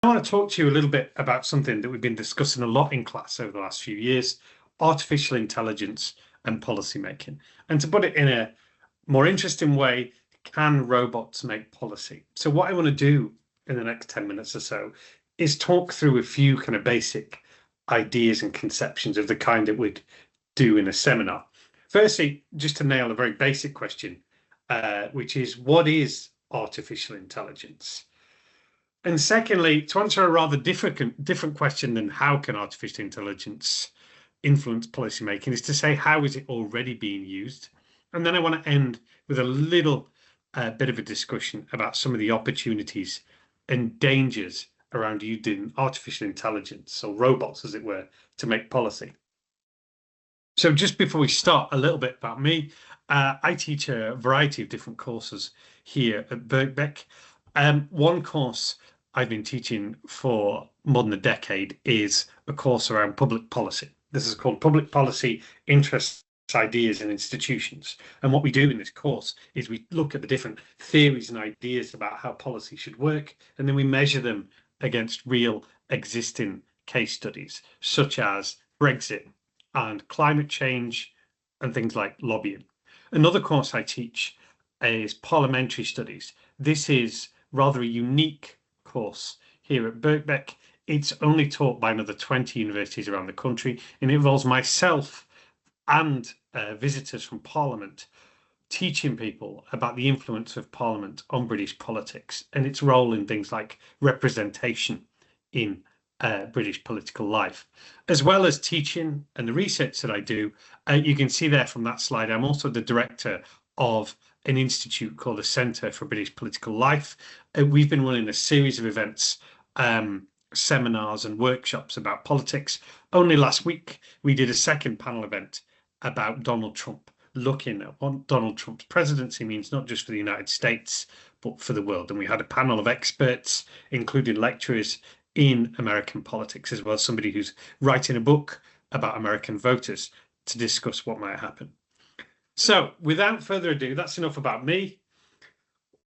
want to talk to you a little bit about something that we've been discussing a lot in class over the last few years, artificial intelligence and policy making. And to put it in a more interesting way, can robots make policy? So what I want to do in the next 10 minutes or so is talk through a few kind of basic ideas and conceptions of the kind that we'd do in a seminar. Firstly, just to nail a very basic question, which is, what is artificial intelligence? And secondly, to answer a rather different question than how can artificial intelligence influence policymaking, is to say, how is it already being used? And then I want to end with a little bit of a discussion about some of the opportunities and dangers around using artificial intelligence, or robots as it were, to make policy. So just before we start, a little bit about me. I teach a variety of different courses here at Birkbeck. One course I've been teaching for more than a decade is a course around public policy. This is called Public Policy, Interests, Ideas and Institutions. And what we do in this course is we look at the different theories and ideas about how policy should work, and then we measure them against real existing case studies, such as Brexit and climate change and things like lobbying. Another course I teach is Parliamentary Studies. This is rather a unique course here at Birkbeck. It's only taught by another 20 universities around the country, and it involves myself and visitors from Parliament teaching people about the influence of Parliament on British politics and its role in things like representation in British political life, as well as teaching and the research that I do. You can see there from that slide, I'm also the director of an institute called the Centre for British Political Life. We've been running a series of events, seminars and workshops about politics. Only last week, we did a second panel event about Donald Trump, looking at what Donald Trump's presidency means, not just for the United States, but for the world. And we had a panel of experts, including lecturers in American politics, as well as somebody who's writing a book about American voters to discuss what might happen. So without further ado, that's enough about me.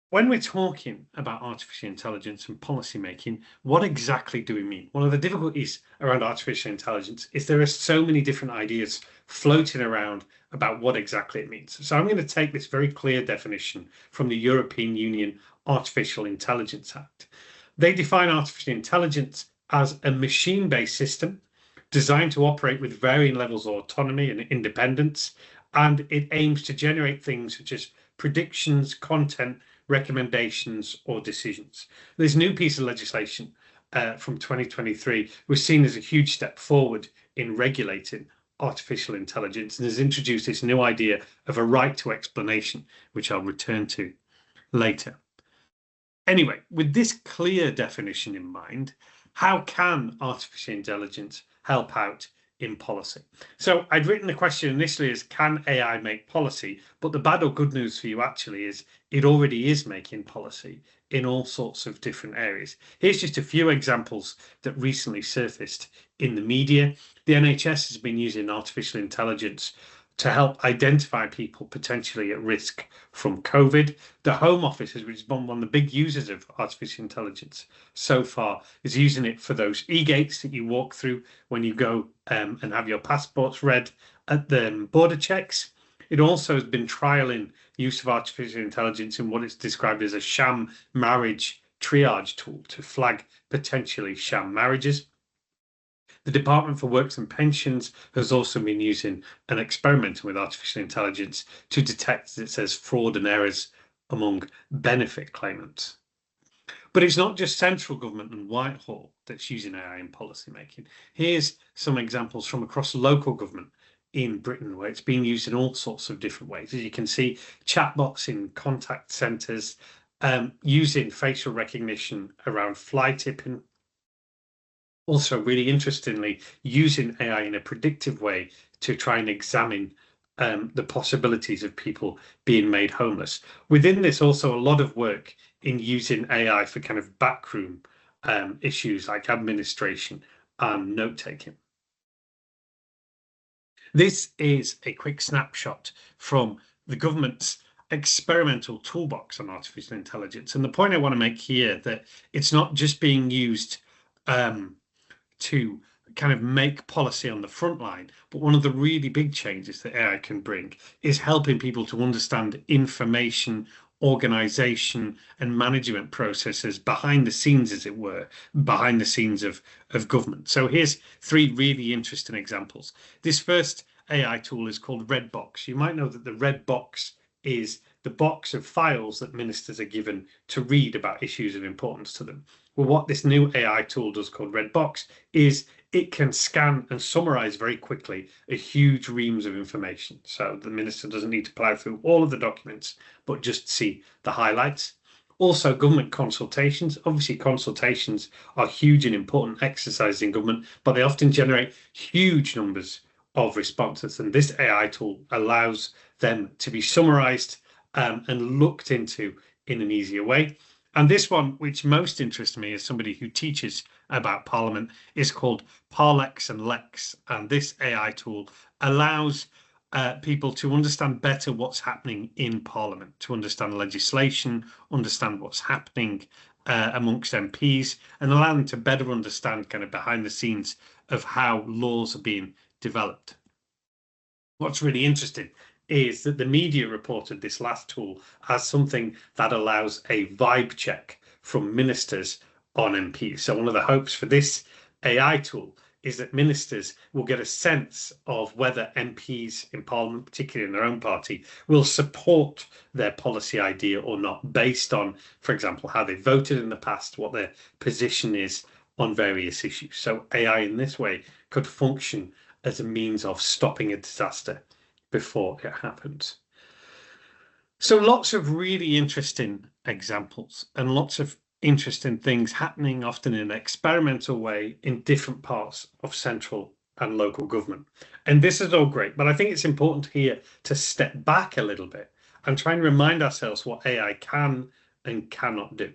When we're talking about artificial intelligence and policy making, what exactly do we mean? One of the difficulties around artificial intelligence is there are so many different ideas floating around about what exactly it means. So I'm going to take this very clear definition from the European Union Artificial Intelligence Act. They define artificial intelligence as a machine-based system designed to operate with varying levels of autonomy and independence, and it aims to generate things such as predictions, content, recommendations, or decisions. This new piece of legislation from 2023 was seen as a huge step forward in regulating artificial intelligence and has introduced this new idea of a right to explanation, which I'll return to later. Anyway, with this clear definition in mind, how can artificial intelligence help out in policy? So I'd written the question initially as, can AI make policy? But the bad or good news for you actually is it already is making policy in all sorts of different areas. Here's just a few examples that recently surfaced in the media. The NHS has been using artificial intelligence to help identify people potentially at risk from COVID. The Home Office, which has been one of the big users of artificial intelligence so far, is using it for those e-gates that you walk through when you go and have your passports read at the border checks. It also has been trialing use of artificial intelligence in what it's described as a sham marriage triage tool to flag potentially sham marriages. The Department for Works and Pensions has also been using and experimenting with artificial intelligence to detect, it says, fraud and errors among benefit claimants. But it's not just central government and Whitehall that's using AI in policy making. Here's some examples from across local government in Britain, where it's being used in all sorts of different ways. As you can see, chatbots in contact centres, using facial recognition around fly tipping. Also, really interestingly, using AI in a predictive way to try and examine the possibilities of people being made homeless. Within this, also a lot of work in using AI for kind of backroom issues like administration and note-taking. This is a quick snapshot from the government's experimental toolbox on artificial intelligence. And the point I want to make here that it's not just being used to kind of make policy on the front line, but one of the really big changes that AI can bring is helping people to understand information, organization, and management processes behind the scenes, as it were, behind the scenes of government. So here's three really interesting examples. This first AI tool is called Red Box. You might know that the Red Box is the box of files that ministers are given to read about issues of importance to them. Well, what this new AI tool does, called Red Box, is it can scan and summarize very quickly a huge reams of information. So the minister doesn't need to plow through all of the documents, but just see the highlights. Also, government consultations. Obviously, consultations are huge and important exercises in government, but they often generate huge numbers of responses. And this AI tool allows them to be summarized and looked into in an easier way. And this one, which most interests me as somebody who teaches about Parliament, is called Parlex and Lex. And this AI tool allows people to understand better what's happening in Parliament, to understand legislation, understand what's happening amongst MPs, and allow them to better understand kind of behind the scenes of how laws are being developed. What's really interesting is that the media reported this last tool as something that allows a vibe check from ministers on MPs. So one of the hopes for this AI tool is that ministers will get a sense of whether MPs in Parliament, particularly in their own party, will support their policy idea or not, based on, for example, how they voted in the past, what their position is on various issues. So AI in this way could function as a means of stopping a disaster before it happens. So lots of really interesting examples and lots of interesting things happening, often in an experimental way, in different parts of central and local government. And this is all great, but I think it's important here to step back a little bit and try and remind ourselves what AI can and cannot do.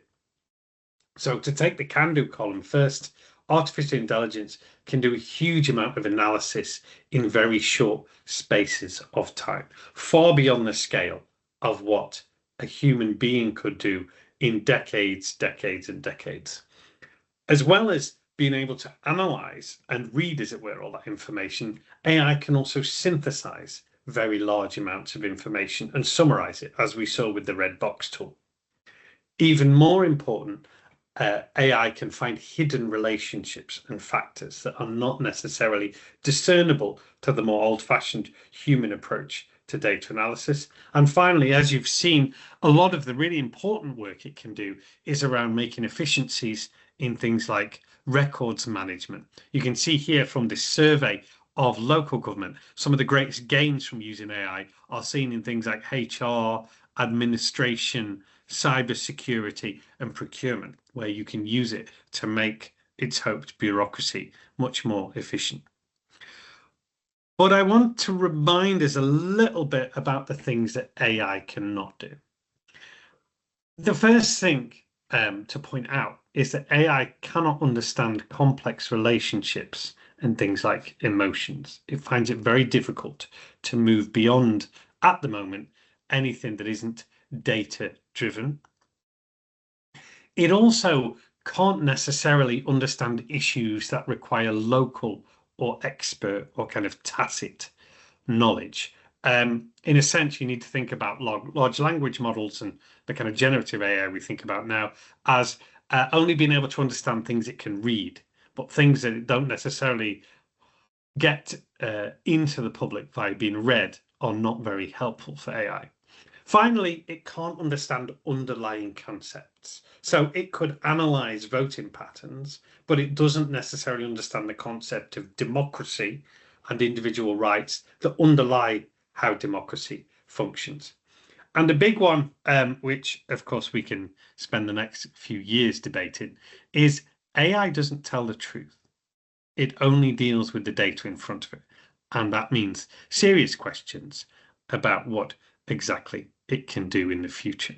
So to take the can do column first, artificial intelligence can do a huge amount of analysis in very short spaces of time, far beyond the scale of what a human being could do in decades, decades, and decades. As well as being able to analyze and read, as it were, all that information, AI can also synthesize very large amounts of information and summarize it, as we saw with the Red Box tool. Even more important, AI can find hidden relationships and factors that are not necessarily discernible to the more old-fashioned human approach to data analysis. And finally, as you've seen, a lot of the really important work it can do is around making efficiencies in things like records management. You can see here from this survey of local government, some of the greatest gains from using AI are seen in things like HR, administration, cybersecurity, and procurement, where you can use it to make its hoped bureaucracy much more efficient. But I want to remind us a little bit about the things that AI cannot do. The first thing to point out is that AI cannot understand complex relationships and things like emotions. It finds it very difficult to move beyond, at the moment, anything that isn't data driven. It also can't necessarily understand issues that require local or expert or kind of tacit knowledge. In a sense, you need to think about large language models and the kind of generative AI we think about now as only being able to understand things it can read, but things that it don't necessarily get into the public via being read are not very helpful for AI. Finally, it can't understand underlying concepts. So it could analyze voting patterns, but it doesn't necessarily understand the concept of democracy and individual rights that underlie how democracy functions. And the big one, which of course we can spend the next few years debating, is AI doesn't tell the truth. It only deals with the data in front of it. And that means serious questions about what exactly it can do in the future.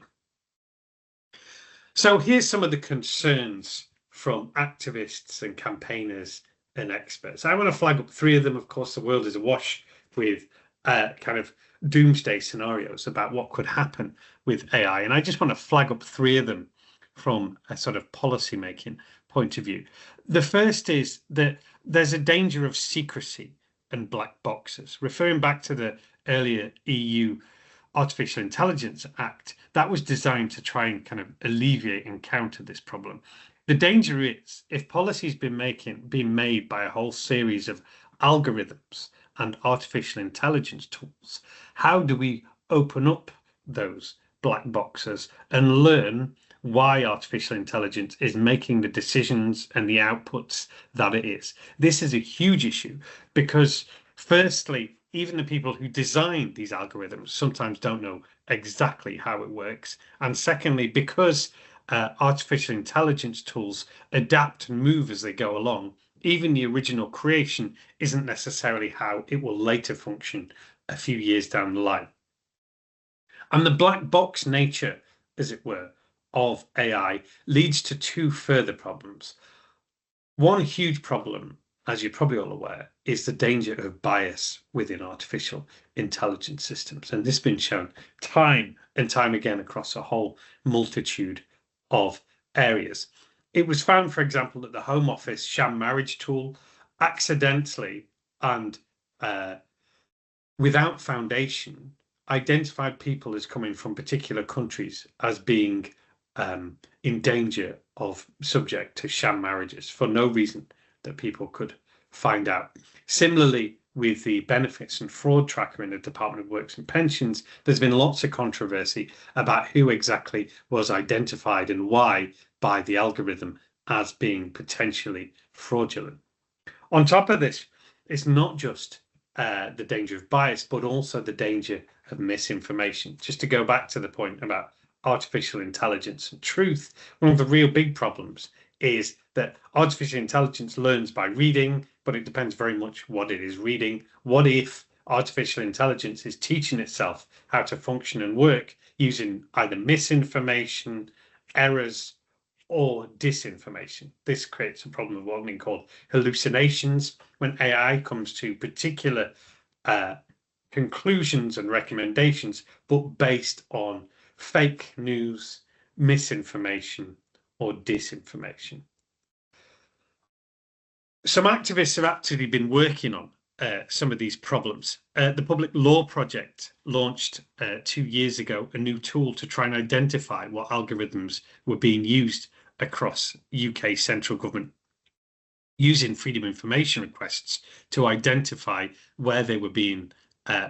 So here's some of the concerns from activists and campaigners and experts. I want to flag up three of them. Of course, the world is awash with kind of doomsday scenarios about what could happen with AI. And I just want to flag up three of them from a sort of policy making point of view. The first is that there's a danger of secrecy and black boxes. Referring back to the earlier EU Artificial Intelligence Act, that was designed to try and kind of alleviate and counter this problem. The danger is if policy's been made by a whole series of algorithms and artificial intelligence tools, how do we open up those black boxes and learn why artificial intelligence is making the decisions and the outputs that it is? This is a huge issue because, firstly, even the people who design these algorithms sometimes don't know exactly how it works. And secondly, because artificial intelligence tools adapt and move as they go along, even the original creation isn't necessarily how it will later function a few years down the line. And the black box nature, as it were, of AI leads to two further problems. One huge problem, as you're probably all aware, is the danger of bias within artificial intelligence systems. And this has been shown time and time again across a whole multitude of areas. It was found, for example, that the Home Office sham marriage tool accidentally and without foundation identified people as coming from particular countries as being in danger of subject to sham marriages for no reason that people could find out. Similarly, with the benefits and fraud tracker in the Department of Works and Pensions, there's been lots of controversy about who exactly was identified and why by the algorithm as being potentially fraudulent. On top of this, it's not just the danger of bias, but also the danger of misinformation. Just to go back to the point about artificial intelligence and truth, one of the real big problems is that artificial intelligence learns by reading, but it depends very much what it is reading. What if artificial intelligence is teaching itself how to function and work using either misinformation, errors, or disinformation? This creates a problem of what being called hallucinations when AI comes to particular conclusions and recommendations, but based on fake news, misinformation, or disinformation. Some activists have actually been working on some of these problems. The Public Law Project launched 2 years ago a new tool to try and identify what algorithms were being used across UK central government, using freedom of information requests to identify where they were being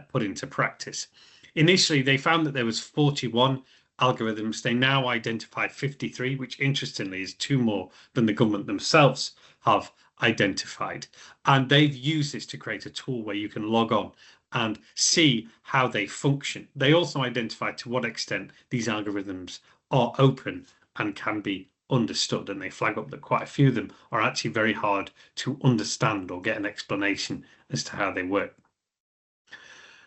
put into practice. Initially, they found that there was 41 algorithms. They now identify 53, which interestingly is 2 more than the government themselves have identified. And they've used this to create a tool where you can log on and see how they function. They also identify to what extent these algorithms are open and can be understood. And they flag up that quite a few of them are actually very hard to understand or get an explanation as to how they work.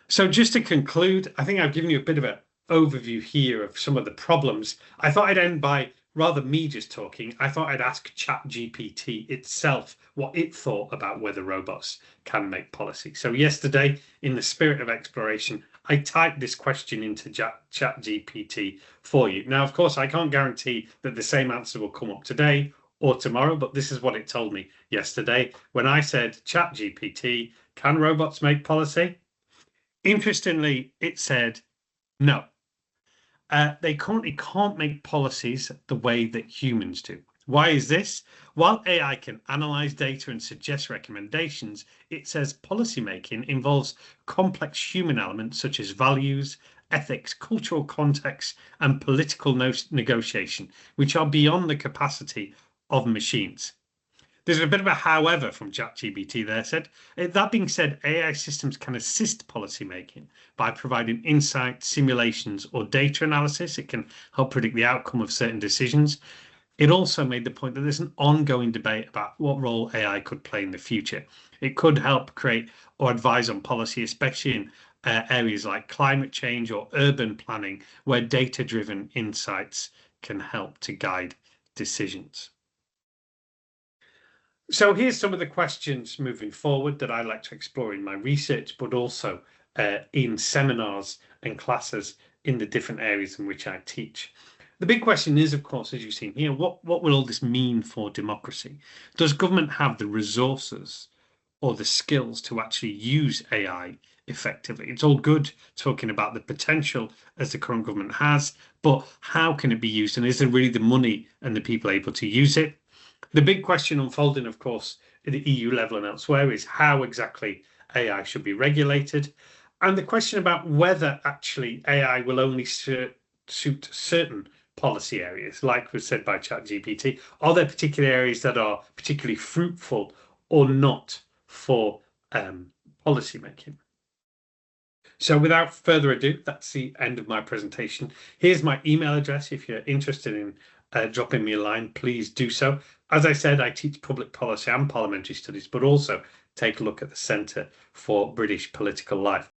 So just to conclude, I think I've given you a bit of an overview here of some of the problems. I thought I'd end by, rather me just talking, I thought I'd ask ChatGPT itself what it thought about whether robots can make policy. So yesterday, in the spirit of exploration, I typed this question into ChatGPT for you. Now, of course, I can't guarantee that the same answer will come up today or tomorrow, but this is what it told me yesterday when I said, ChatGPT, can robots make policy? Interestingly, it said no. They currently can't make policies the way that humans do. Why is this? While AI can analyze data and suggest recommendations, it says policymaking involves complex human elements such as values, ethics, cultural context, and political negotiation, which are beyond the capacity of machines. There's a bit of a however from ChatGPT there said. That being said, AI systems can assist policymaking by providing insight, simulations, or data analysis. It can help predict the outcome of certain decisions. It also made the point that there's an ongoing debate about what role AI could play in the future. It could help create or advise on policy, especially in areas like climate change or urban planning, where data-driven insights can help to guide decisions. So here's some of the questions moving forward that I like to explore in my research, but also in seminars and classes in the different areas in which I teach. The big question is, of course, as you've seen here, what will all this mean for democracy? Does government have the resources or the skills to actually use AI effectively? It's all good talking about the potential as the current government has, but how can it be used? And is there really the money and the people able to use it? The big question unfolding, of course, at the EU level and elsewhere is how exactly AI should be regulated. And the question about whether actually AI will only suit certain policy areas, like was said by ChatGPT. Are there particular areas that are particularly fruitful or not for policy making? So without further ado, that's the end of my presentation. Here's my email address. If you're interested in dropping me a line, please do so. As I said, I teach public policy and parliamentary studies, but also take a look at the Centre for British Political Life.